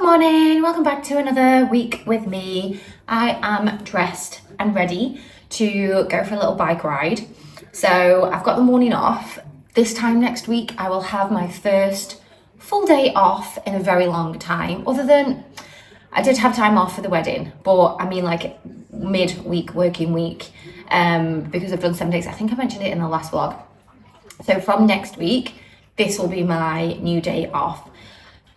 morning, welcome back to another week with me. I am dressed and ready to go for a little bike ride. So I've got the morning off. This time next week I will have my first full day off in a very long time, other than I did have time off for the wedding, but I mean like mid-week working week, because I've done 7 days. I think I mentioned it in the last vlog. So from next week, this will be my new day off.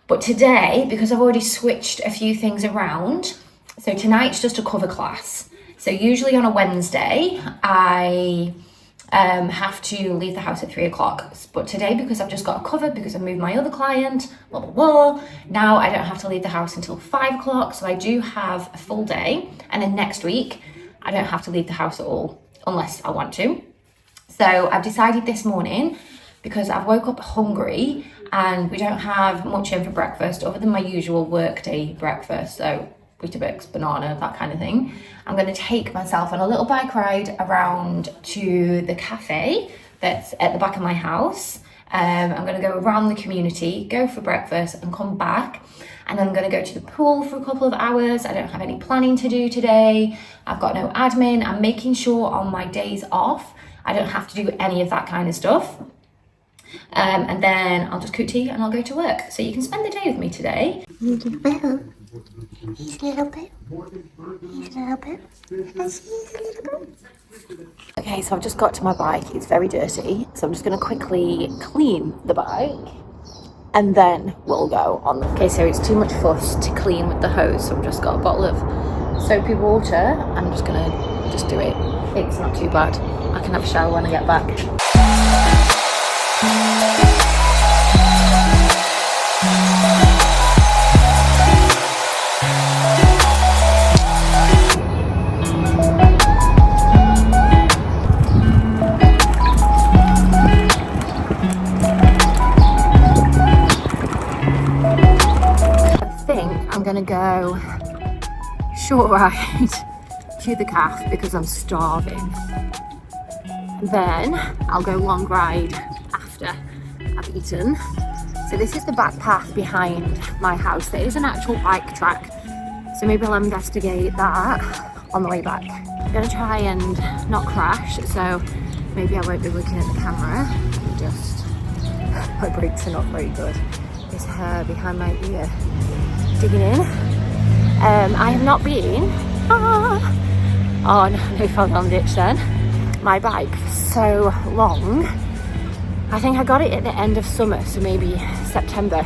But today, because I've already switched a few things around, so tonight's just a cover class. So usually on a Wednesday, I have to leave the house at 3 o'clock. But today, because I've just got a cover, because I moved my other client, blah, blah, blah, now I don't have to leave the house until 5 o'clock. So I do have a full day. And then next week, I don't have to leave the house at all, unless I want to. So I've decided this morning, because I've woke up hungry and we don't have much in for breakfast other than my usual workday breakfast, so Weetabix, banana, that kind of thing. I'm going to take myself on a little bike ride around to the cafe that's at the back of my house. I'm going to go around the community, go for breakfast and come back. And then I'm going to go to the pool for a couple of hours. I don't have any planning to do today. I've got no admin. I'm making sure on my days off, I don't have to do any of that kind of stuff. And then I'll just cook tea and I'll go to work. So you can spend the day with me today. Okay, so I've just got to my bike. It's very dirty. So I'm just going to quickly clean the bike and then we'll go on. Okay, so it's too much fuss to clean with the hose. So I've just got a bottle of soapy water. I'm just going to do it. It's not too bad. I can have a shower when I get back. I'm gonna go short ride to the cafe because I'm starving. Then I'll go long ride after I've eaten. So this is the back path behind my house. There is an actual bike track, so maybe I'll investigate that on the way back. I'm gonna try and not crash, so maybe I won't be looking at the camera. My brakes are not very good. There's hair behind my ear digging in. I have not been on no fell down ditch then. My bike for so long. I think I got it at the end of summer, so maybe September.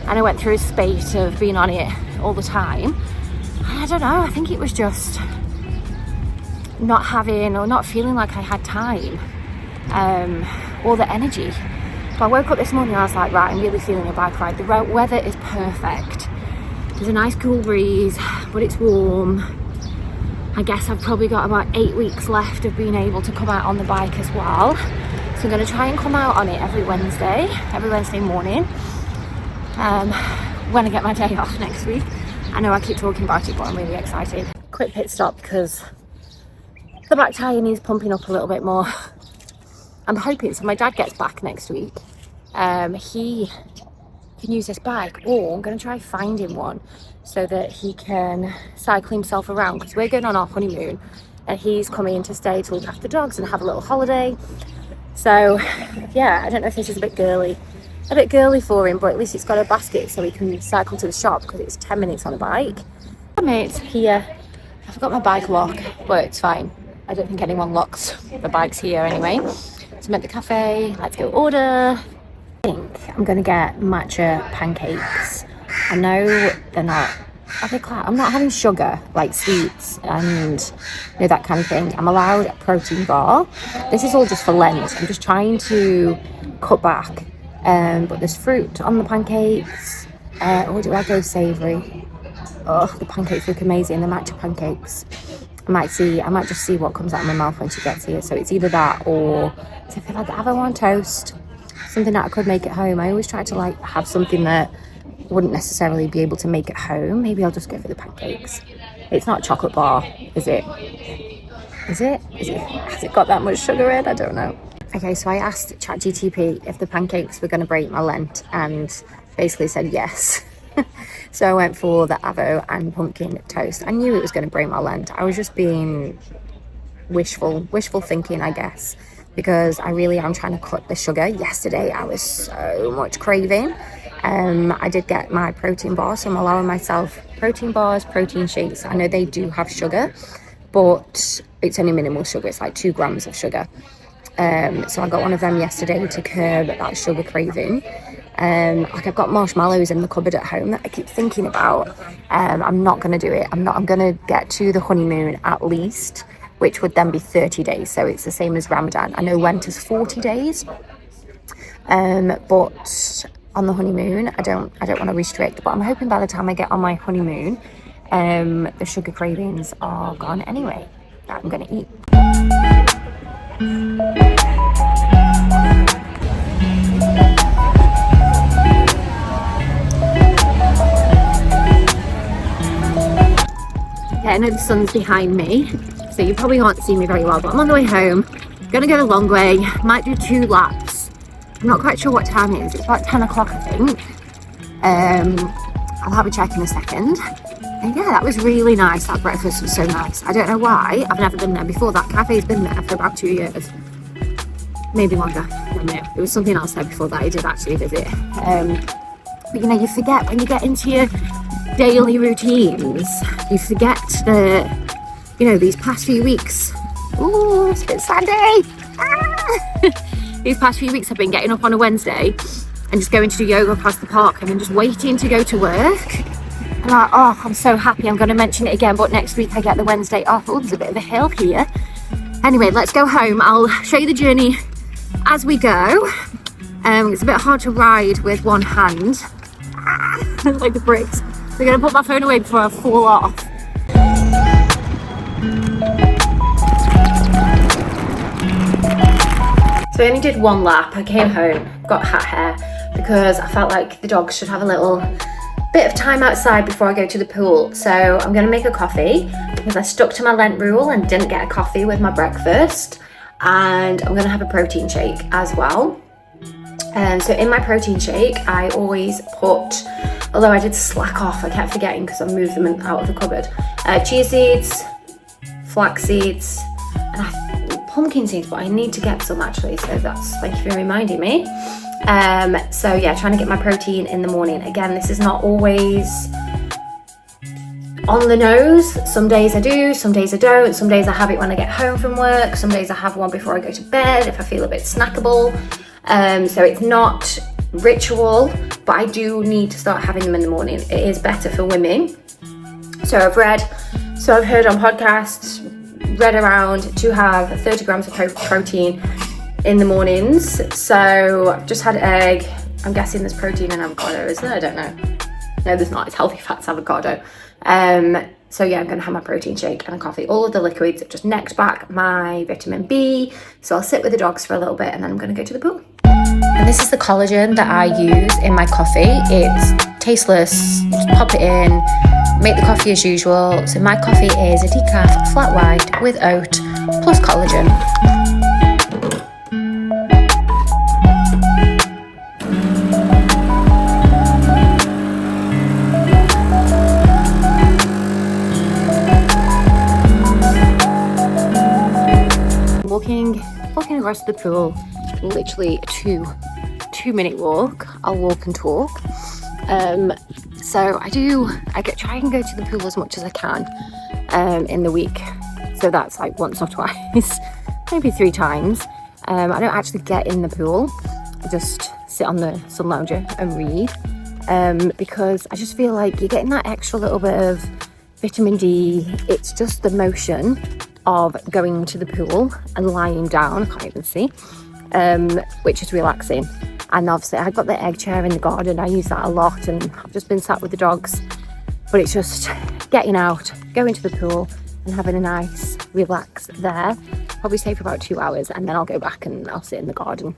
And I went through a spate of being on it all the time. And I don't know, I think it was just not having or not feeling like I had time or the energy. But I woke up this morning and I was like, right, I'm really feeling a bike ride. The weather is perfect. There's a nice cool breeze, but it's warm. I guess I've probably got about 8 weeks left of being able to come out on the bike as well. So I'm going to try and come out on it every Wednesday morning, when I get my day off next week. I know I keep talking about it, but I'm really excited. Quick pit stop because the back tyre needs pumping up a little bit more. I'm hoping, so my dad gets back next week. He can use this bike, or I'm going to try finding one so that he can cycle himself around, because we're going on our honeymoon and he's coming to stay to look after the dogs and have a little holiday. So yeah, I don't know if this is a bit girly for him, but at least it's got a basket so he can cycle to the shop, because it's 10 minutes on a bike. Mates here. I forgot my bike lock, but it's fine. I don't think anyone locks the bikes here anyway. So I'm at the cafe, let's go order. I think I'm gonna get matcha pancakes. I know they're not, I'm not having sugar, like sweets and that kind of thing. I'm allowed a protein bar. This is all just for Lent. I'm just trying to cut back. But there's fruit on the pancakes. Or do I go savoury? Oh, the pancakes look amazing, the matcha pancakes. I might just see what comes out of my mouth when she gets here. So it's either that, or so I feel like I want toast, something that I could make at home. I always try to like have something that wouldn't necessarily be able to make at home. Maybe I'll just go for the pancakes. It's not a chocolate bar, is it? Has it got that much sugar in? I don't know. Okay, so I asked ChatGTP if the pancakes were going to break my Lent, and basically said yes. So I went for the avo and pumpkin toast. I knew it was going to break my Lent. I was just being wishful thinking, I guess, because I really am trying to cut the sugar. Yesterday I was so much craving. I did get my protein bar, so I'm allowing myself protein bars, protein shakes. I know they do have sugar, but it's only minimal sugar. It's like 2 grams of sugar. So I got one of them yesterday to curb that sugar craving. Like I've got marshmallows in the cupboard at home that I keep thinking about. I'm not going to do it. I'm going to get to the honeymoon at least, which would then be 30 days. So it's the same as Ramadan. I know Lent is 40 days. But on the honeymoon, I don't want to restrict, but I'm hoping by the time I get on my honeymoon, the sugar cravings are gone anyway. That I'm going to eat. Okay, I know the sun's behind me, so you probably can't see me very well, but I'm on the way home. Gonna go the long way, might do 2 laps. I'm not quite sure what time it is. It's about 10 o'clock, I think. I'll have a check in a second. And yeah, that was really nice. That breakfast was so nice. I don't know why. I've never been there before. That cafe's been there for about 2 years. Maybe longer. I don't know. There was something else there before that I did actually visit. But you know, you forget when you get into your daily routines. You forget that, you know, these past few weeks. Ooh, it's Sunday. These past few weeks I've been getting up on a Wednesday and just going to do yoga past the park and then just waiting to go to work. I'm like, oh, I'm so happy. I'm going to mention it again, but next week I get the Wednesday off. Oh, there's a bit of a hill here. Anyway, let's go home. I'll show you the journey as we go. It's a bit hard to ride with one hand. Like the bricks. So I'm going to put my phone away before I fall off. So I only did 1 lap. I came home, got hat hair, because I felt like the dogs should have a little bit of time outside before I go to the pool. So I'm going to make a coffee because I stuck to my Lent rule and didn't get a coffee with my breakfast. And I'm going to have a protein shake as well. So in my protein shake, I always put, although I did slack off, I kept forgetting because I moved them out of the cupboard, chia seeds, flax seeds, and pumpkin seeds, but I need to get some actually, so thank you for reminding me. So yeah, trying to get my protein in the morning. Again, this is not always on the nose. Some days I do, some days I don't. Some days I have it when I get home from work. Some days I have one before I go to bed if I feel a bit snackable. So it's not ritual, but I do need to start having them in the morning. It is better for women. So I've heard on podcasts, read around to have 30 grams of protein in the mornings. So I've just had egg. I'm guessing there's protein in avocado, is there? I don't know. No, there's not. It's healthy fats avocado. So yeah, I'm going to have my protein shake and a coffee. All of the liquids, just necked back my vitamin B. So I'll sit with the dogs for a little bit and then I'm going to go to the pool. And this is the collagen that I use in my coffee. It's tasteless. Just pop it in, make the coffee as usual. So my coffee is a decaf flat white with oat plus collagen. Walking across the pool, literally a 2-minute walk. I'll walk and talk. So I try and go to the pool as much as I can in the week. So that's like once or twice, maybe 3 times. I don't actually get in the pool. I just sit on the sun lounger and read, because I just feel like you're getting that extra little bit of vitamin D. It's just the motion of going to the pool and lying down, I can't even see, which is relaxing. And obviously I've got the egg chair in the garden, I use that a lot, and I've just been sat with the dogs, but it's just getting out, going to the pool and having a nice relax there. Probably stay for about 2 hours and then I'll go back and I'll sit in the garden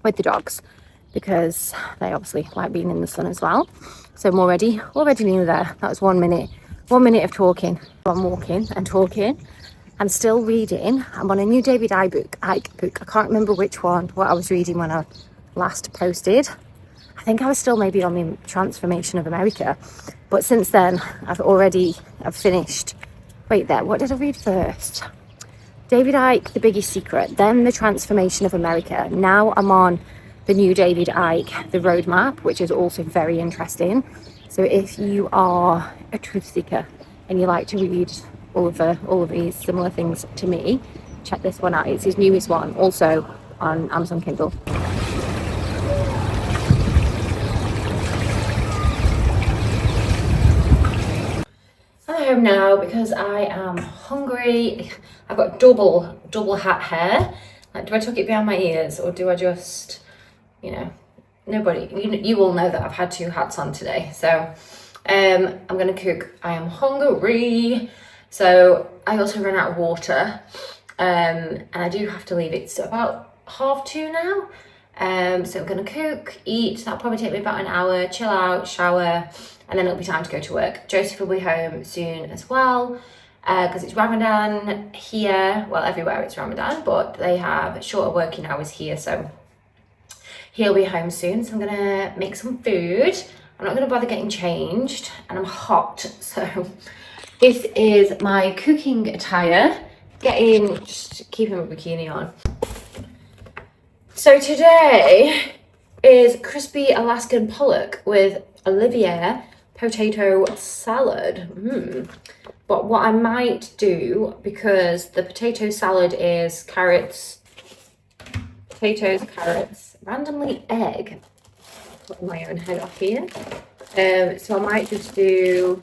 with the dogs because they obviously like being in the sun as well. So I'm already nearly there. That was 1 minute of talking. I'm walking and talking. I'm still reading. I'm on a new David Icke book. I can't remember what I was reading when I last posted. I think I was still maybe on the Transformation of America, but since then I've finished. Wait there, what did I read first? David Icke, The Biggest Secret, then The Transformation of America. Now I'm on the new David Icke, The Roadmap, which is also very interesting. So if you are a truth seeker and you like to read all of these similar things to me, check this one out. It's his newest one, also on Amazon Kindle. I'm home now because I am hungry. I've got double hat hair. Like, do I tuck it behind my ears or do I just, you know, you all know that I've had 2 hats on today. So I'm gonna cook. I am hungry. So I also ran out of water, and I do have to leave. It's about 2:30 now. So I'm gonna cook, eat. That'll probably take me about an hour, chill out, shower, and then it'll be time to go to work. Joseph will be home soon as well, because it's Ramadan here. Well, everywhere it's Ramadan, but they have shorter working hours here, so he'll be home soon. So I'm gonna make some food. I'm not gonna bother getting changed, and I'm hot, so this is my cooking attire. Just keeping my bikini on. So today is crispy Alaskan pollock with Olivier potato salad. But what I might do, because the potato salad is carrots, potatoes, carrots, randomly egg. Putting my own head off here. So I might just do,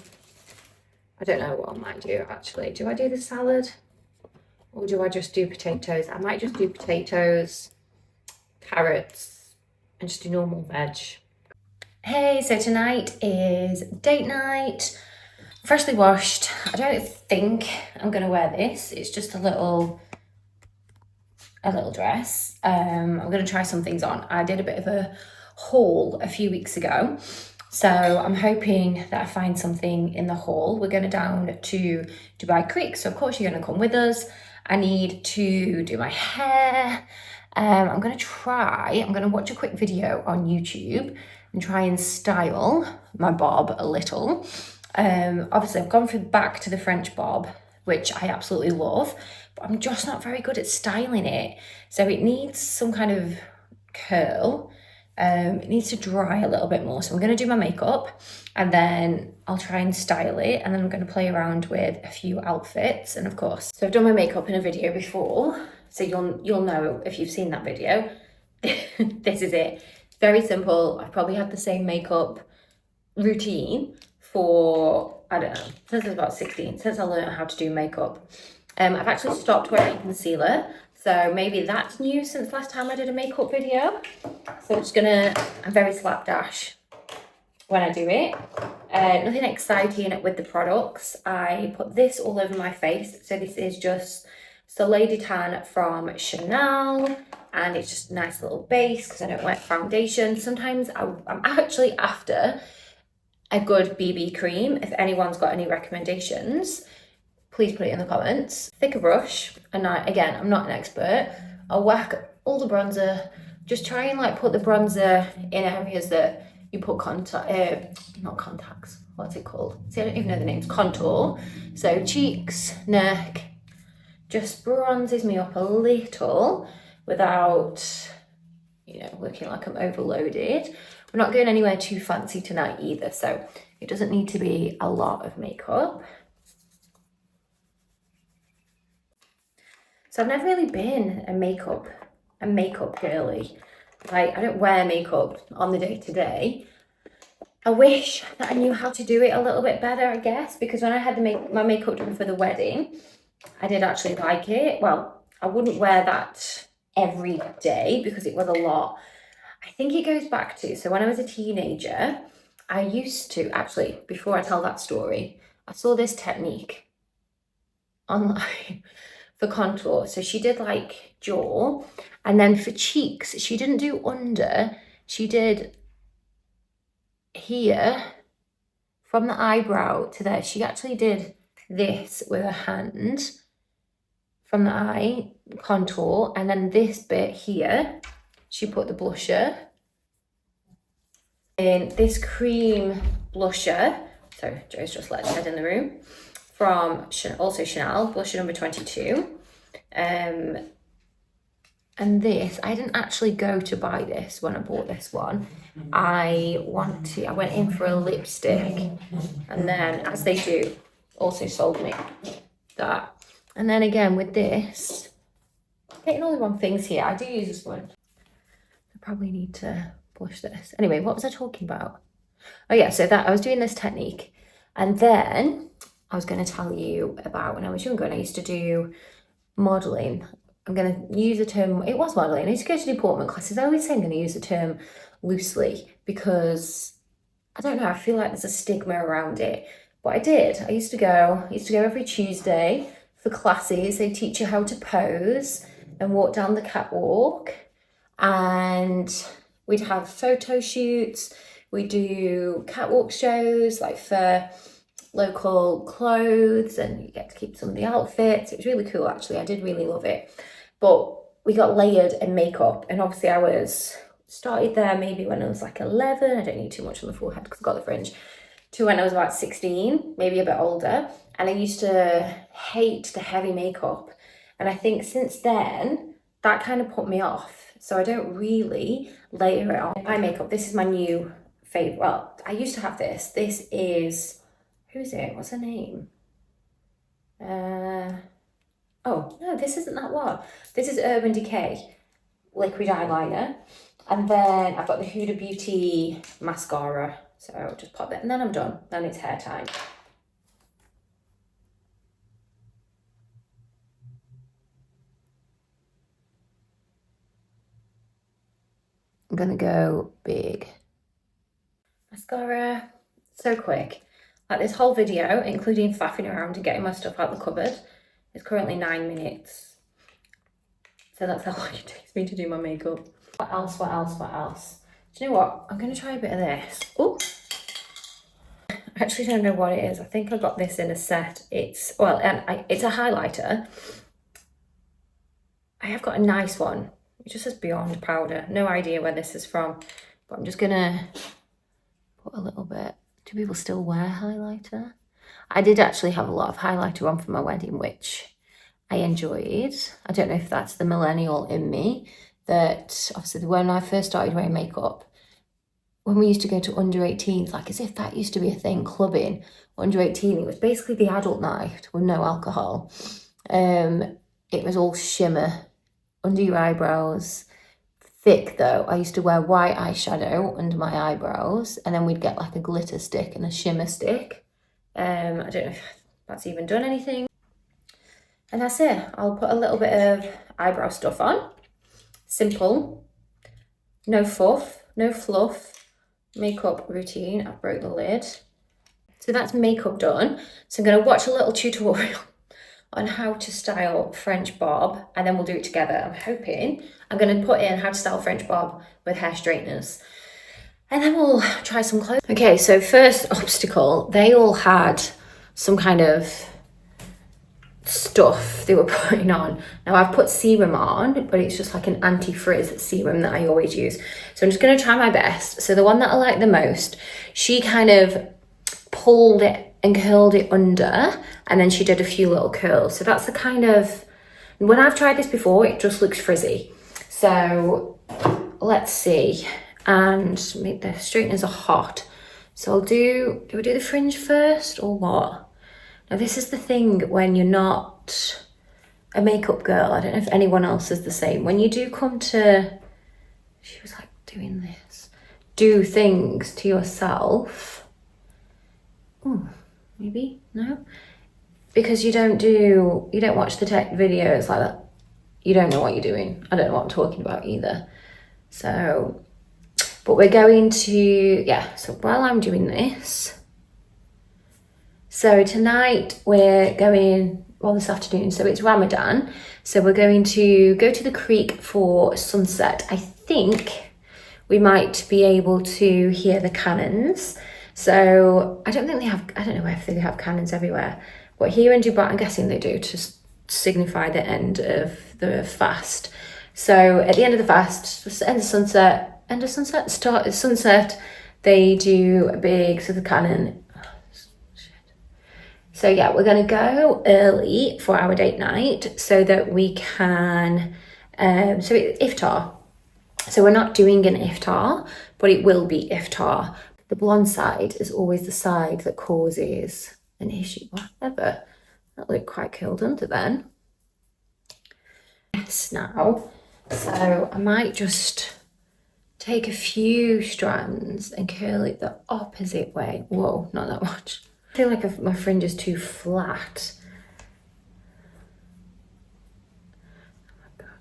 I don't know what I might do actually. Do I do the salad or do I just do potatoes? I might just do potatoes, carrots, and just do normal veg. Hey, so tonight is date night. Freshly washed. I don't think I'm gonna wear this. It's just a little dress. I'm gonna try some things on. I did a bit of a haul a few weeks ago, so I'm hoping that I find something in the haul. We're going down to Dubai Creek, so of course you're going to come with us. I need to do my hair. I'm going to watch a quick video on YouTube and try and style my bob a little. Obviously I've gone back to the French bob, which I absolutely love, but I'm just not very good at styling it. So it needs some kind of curl. It needs to dry a little bit more. So I'm going to do my makeup and then I'll try and style it, and then I'm going to play around with a few outfits. And of course, so I've done my makeup in a video before, so you'll know if you've seen that video. This is it. Very simple. I've probably had the same makeup routine for, I don't know, since I was about 16, since I learned how to do makeup. I've actually stopped wearing concealer, so maybe that's new since last time I did a makeup video. So I'm very slapdash when I do it. Nothing exciting with the products. I put this all over my face. So this is just Soleil de Tan from Chanel, and it's just a nice little base because I don't wear foundation. Sometimes I'm actually after a good BB cream. If anyone's got any recommendations, please put it in the comments. Thicker brush, and again, I'm not an expert. I'll whack all the bronzer, just try and put the bronzer in areas that you put not contacts, what's it called? See, I don't even know the names. Contour. So cheeks, neck, just bronzes me up a little without, looking like I'm overloaded. We're not going anywhere too fancy tonight either, so it doesn't need to be a lot of makeup. So I've never really been a makeup girly. I don't wear makeup on the day-to-day. I wish that I knew how to do it a little bit better, I guess, because when I had my makeup done for the wedding, I did actually like it. Well, I wouldn't wear that every day because it was a lot. I think it goes back to, so when I was a teenager, I used to, actually, before I tell that story, I saw this technique online for contour. So she did jaw, and then for cheeks, she didn't do under, she did here from the eyebrow to there. She actually did this with her hand from the eye contour, and then this bit here, she put the blusher, In this cream blusher, so Joe's just let his head in the room, from also Chanel, blusher number 22. And this, I didn't actually go to buy this when I bought this one. I went in for a lipstick, and then, as they do, also sold me that. And then again with this, getting all the wrong things here. I do use this one. I probably need to blush this. Anyway, what was I talking about? Oh yeah, so that I was doing this technique, and then I was going to tell you about when I was younger and I used to do modelling. I'm going to use the term, it was modelling. I used to go to deportment classes. I always say I'm going to use the term loosely because, I don't know, I feel like there's a stigma around it. But I did. I used to go every Tuesday for classes. They teach you how to pose and walk down the catwalk. And we'd have photo shoots. We do catwalk shows like for local clothes, and you get to keep some of the outfits. It was really cool, actually. I did really love it. But we got layered in makeup, and obviously I started there maybe when I was like 11. I don't need too much on the forehead because I've got the fringe. To when I was about 16, maybe a bit older. And I used to hate the heavy makeup. And I think since then, that kind of put me off. So I don't really layer it on. Eye makeup, this is my new favorite. Well, I used to have this. This is, who is it? What's her name? Oh, no, this isn't that one. This is Urban Decay liquid eyeliner. And then I've got the Huda Beauty mascara. So I'll just pop that, and then I'm done. Then it's hair time. I'm gonna go big. Mascara, so quick. Like this whole video, including faffing around and getting my stuff out the cupboard, is currently 9 minutes. So that's how long it takes me to do my makeup. What else? Do you know what? I'm gonna try a bit of this. Oh, I actually don't know what it is. I think I got this in a set. It's a highlighter. I have got a nice one. It just says Beyond Powder. No idea where this is from, but I'm just gonna put a little bit. Do people still wear highlighter? I did actually have a lot of highlighter on for my wedding, which I enjoyed. I don't know if that's the millennial in me, that obviously when I first started wearing makeup, when we used to go to under 18s, like as if that used to be a thing, clubbing, under 18, it was basically the adult night with no alcohol. It was all shimmer under your eyebrows, thick though. I used to wear white eyeshadow under my eyebrows, and then we'd get like a glitter stick and a shimmer stick. I don't know if that's even done anything. And that's it. I'll put a little bit of eyebrow stuff on. Simple, no fluff, makeup routine. I broke the lid. So that's makeup done. So I'm gonna watch a little tutorial on how to style French bob, and then we'll do it together. I'm hoping I'm gonna put in how to style French bob with hair straighteners, and then we'll try some clothes. Okay, so first obstacle, they all had some kind of stuff they were putting on. Now I've put serum on, but it's just like an anti-frizz serum that I always use. So I'm just gonna try my best. So the one that I like the most, she kind of pulled it and curled it under, and then she did a few little curls. So that's the kind of, when I've tried this before, it just looks frizzy. So let's see. And the straighteners are hot. So do we do the fringe first or what? Now this is the thing when you're not a makeup girl. I don't know if anyone else is the same. When you do come to, she was like doing this, do things to yourself. Oh, maybe, no? Because you don't watch the tech videos like that. You don't know what you're doing. I don't know what I'm talking about either. So, but we're going to, yeah, so while I'm doing this, so tonight we're going, well, this afternoon, so it's Ramadan. So we're going to go to the creek for sunset. I think we might be able to hear the cannons. So I don't know if they have cannons everywhere, but here in Dubai, I'm guessing they do to signify the end of the fast. So at the end of the fast, end of sunset, start of sunset, They do a big, so the Canon. So yeah, we're gonna go early for our date night so that we can, so it's iftar. So we're not doing an iftar, but it will be iftar. The blonde side is always the side that causes an issue, whatever. That looked quite cool, didn't it then? Yes, now. So I might just take a few strands and curl it the opposite way. Whoa, not that much. I feel like my fringe is too flat.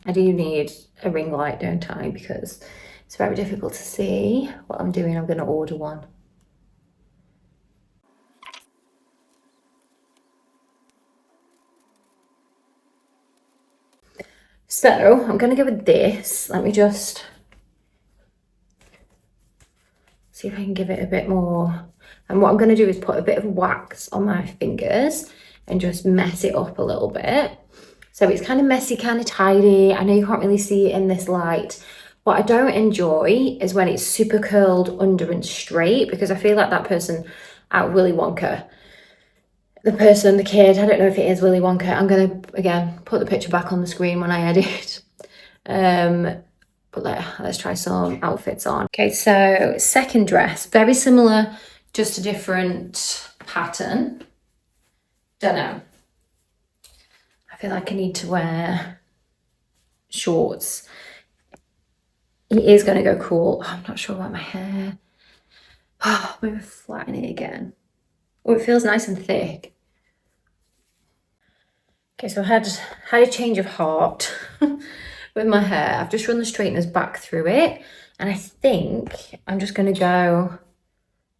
I do need a ring light, don't I? Because it's very difficult to see what I'm doing. I'm going to order one. So I'm going to go with this. Let me just see if I can give it a bit more. And what I'm going to do is put a bit of wax on my fingers and just mess it up a little bit. So it's kind of messy, kind of tidy. I know you can't really see it in this light. What I don't enjoy is when it's super curled under and straight, because I feel like that person at Willy Wonka, the kid, I don't know if it is Willy Wonka. I'm going to, again, put the picture back on the screen when I edit. But let's try some outfits on. Okay, so second dress, very similar, just a different pattern. Don't know. I feel like I need to wear shorts. It is going to go cool. Oh, I'm not sure about my hair. Oh, maybe flatten it again. Oh, it feels nice and thick. Okay, so I had a change of heart with my hair. I've just run the straighteners back through it, and I think I'm just going to go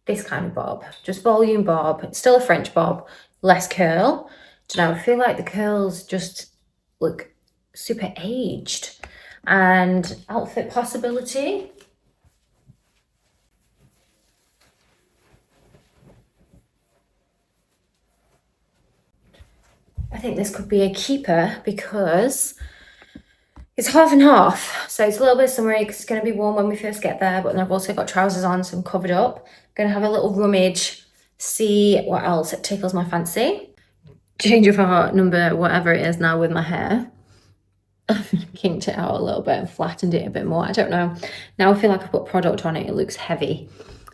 this kind of bob, just volume bob. It's still a French bob, less curl. Don't know, I feel like the curls just look super aged. And outfit possibility. I think this could be a keeper because it's half and half. So it's a little bit summery because it's going to be warm when we first get there. But then I've also got trousers on, so I'm covered up. Going to have a little rummage, see what else it tickles my fancy. Change of heart number, whatever it is now with my hair. I've kinked it out a little bit and flattened it a bit more. I don't know. Now I feel like I've put product on it. It looks heavy.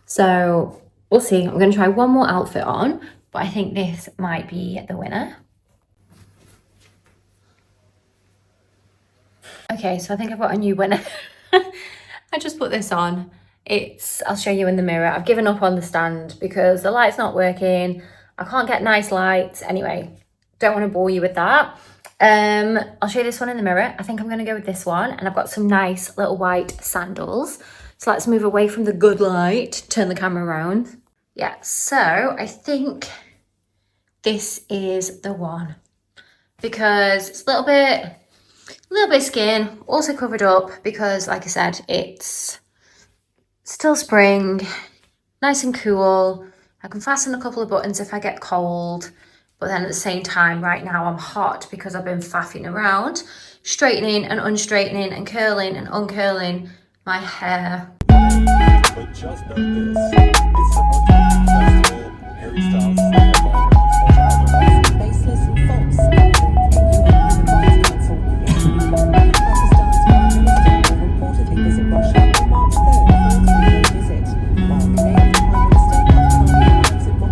So we'll see. I'm going to try one more outfit on, but I think this might be the winner. Okay, so I think I've got a new winner. I just put this on. I'll show you in the mirror. I've given up on the stand because the light's not working. I can't get nice lights. Anyway, don't want to bore you with that. I'll show you this one in the mirror. I think I'm going to go with this one. And I've got some nice little white sandals. So let's move away from the good light. Turn the camera around. Yeah, so I think this is the one. Because it's a little bit skin, also covered up because, like I said, it's still spring, nice and cool. I can fasten a couple of buttons if I get cold. But then at the same time, right now I'm hot because I've been faffing around, straightening and unstraightening and curling and uncurling my hair. But just know this, it's supposed to be festival, Harry Styles is the headliner, baseless and false, Pakistan's Prime Minister will reportedly visit Russia on March 3rd for its Rio visit, while Canadian Prime Minister exit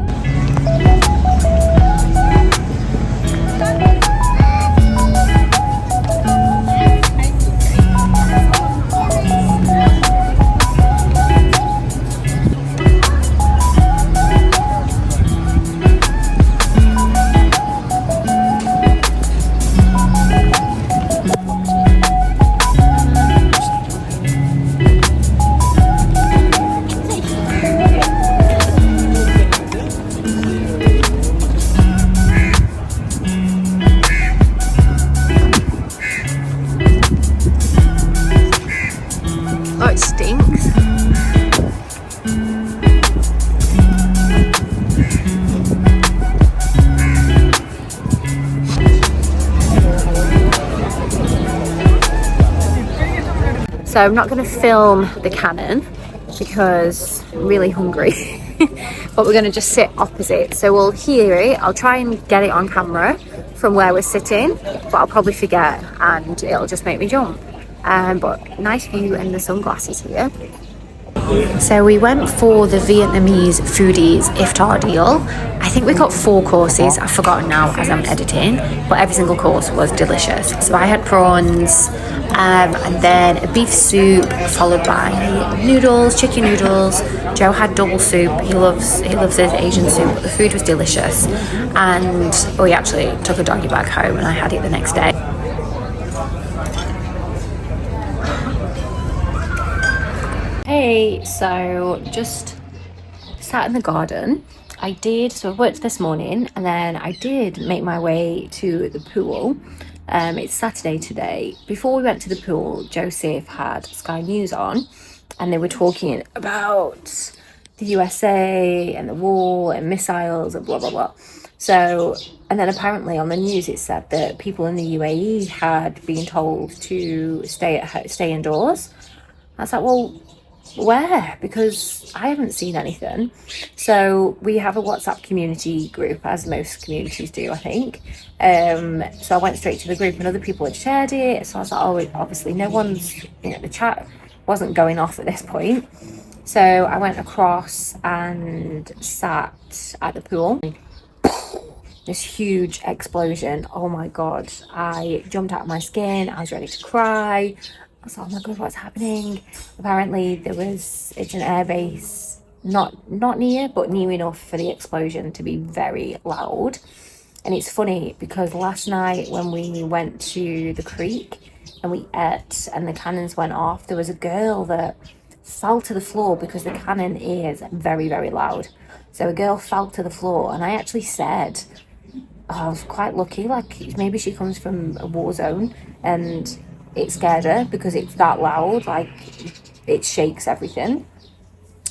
Oh, it stinks. So I'm not going to film the Canon because I'm really hungry. But we're going to just sit opposite, so we'll hear it. I'll try and get it on camera from where we're sitting, but I'll probably forget and it'll just make me jump. But nice view and the sunglasses here. So we went for the Vietnamese foodies iftar deal. I think we got 4 courses. I've forgotten now as I'm editing, but every single course was delicious. So I had prawns, and then a beef soup followed by noodles, chicken noodles. Joe had double soup. He loves his Asian soup, but the food was delicious. And we actually took a doggy bag home and I had it the next day. Hey, so just sat in the garden. So I worked this morning and then I did make my way to the pool. It's Saturday today. Before we went to the pool, Joseph had Sky News on and they were talking about the USA and the war and missiles and blah, blah, blah. So, and then apparently on the news it said that people in the UAE had been told to stay indoors. I was like, well, where? Because I haven't seen anything. So we have a WhatsApp community group, as most communities do, I think. So I went straight to the group and other people had shared it. So I was like, oh, obviously no one's, the chat wasn't going off at this point. So I went across and sat at the pool. This huge explosion. Oh my God. I jumped out of my skin. I was ready to cry. I was like, oh my God, what's happening? Apparently it's an airbase, not near, but near enough for the explosion to be very loud. And it's funny because last night when we went to the creek and we ate and the cannons went off, there was a girl that fell to the floor because the cannon is very, very loud. So a girl fell to the floor and I actually said, I was quite lucky, like maybe she comes from a war zone and it scared her because it's that loud, like it shakes everything.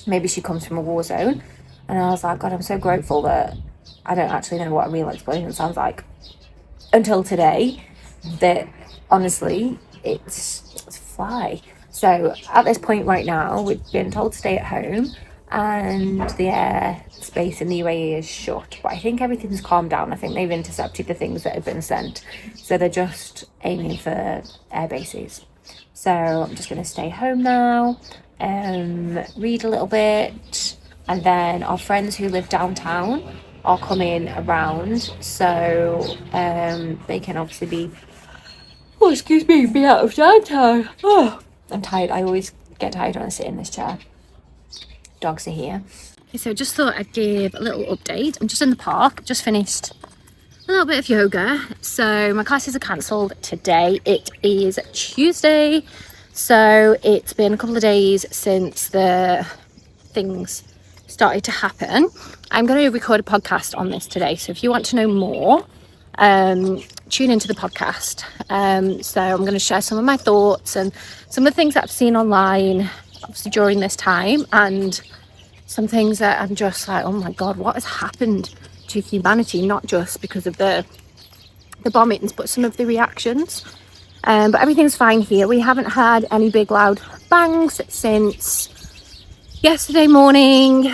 Maybe she comes from a war zone. And I was like, God, I'm so grateful that I don't actually know what a real explosion sounds like until today, that honestly it's fly. So at this point right now we've been told to stay at home and the airspace in the UAE is shut, but I think everything's calmed down. I think they've intercepted the things that have been sent, so they're just aiming for air bases. So I'm just going to stay home now, read a little bit, and then our friends who live downtown are coming around, so they can obviously be out of downtown. I'm tired. I always get tired when I sit in this chair. Dogs are here. Okay, so just thought I'd give a little update. I'm just in the park, just finished a little bit of yoga. So my classes are cancelled today. It is Tuesday, so it's been a couple of days since the things started to happen. I'm going to record a podcast on this today, so if you want to know more, tune into the podcast. So I'm going to share some of my thoughts and some of the things that I've seen online obviously during this time, and some things that I'm just like, oh my God, what has happened to humanity? Not just because of the bombings, but some of the reactions. But everything's fine here. We haven't had any big loud bangs since yesterday morning.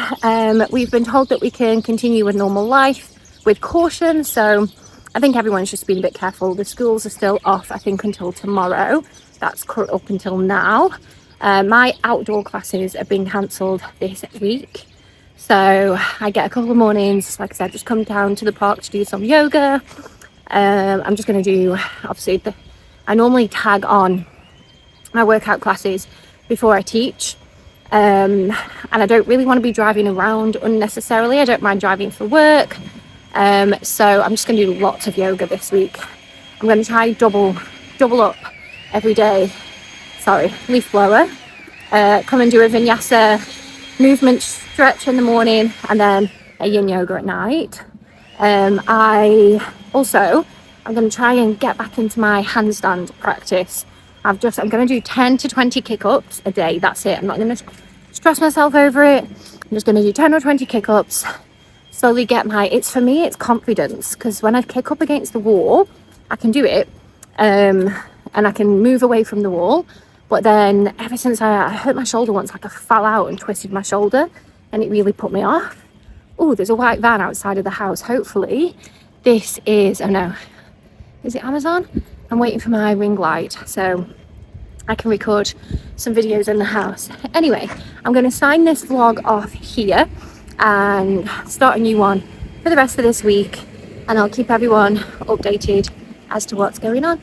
We've been told that we can continue with normal life with caution, so I think everyone's just been a bit careful. The schools are still off, I think, until tomorrow. That's up until now. My outdoor classes have been cancelled this week, so I get a couple of mornings, like I said, just come down to the park to do some yoga. I'm just going to do, obviously, I normally tag on my workout classes before I teach, and I don't really want to be driving around unnecessarily. I don't mind driving for work, so I'm just going to do lots of yoga this week. I'm going to try double up every day. Sorry, leaf blower. Come and do a vinyasa movement stretch in the morning and then a yin yoga at night. I'm going to try and get back into my handstand practice. I'm going to do 10 to 20 kick-ups a day. That's it. I'm not going to stress myself over it. I'm just going to do 10 or 20 kick-ups. Slowly get it's confidence, because when I kick up against the wall, I can do it, and I can move away from the wall. But then ever since I hurt my shoulder once, like I fell out and twisted my shoulder, and it really put me off. Oh, there's a white van outside of the house. Hopefully this is, oh no, is it Amazon? I'm waiting for my ring light so I can record some videos in the house. Anyway, I'm going to sign this vlog off here and start a new one for the rest of this week, and I'll keep everyone updated as to what's going on.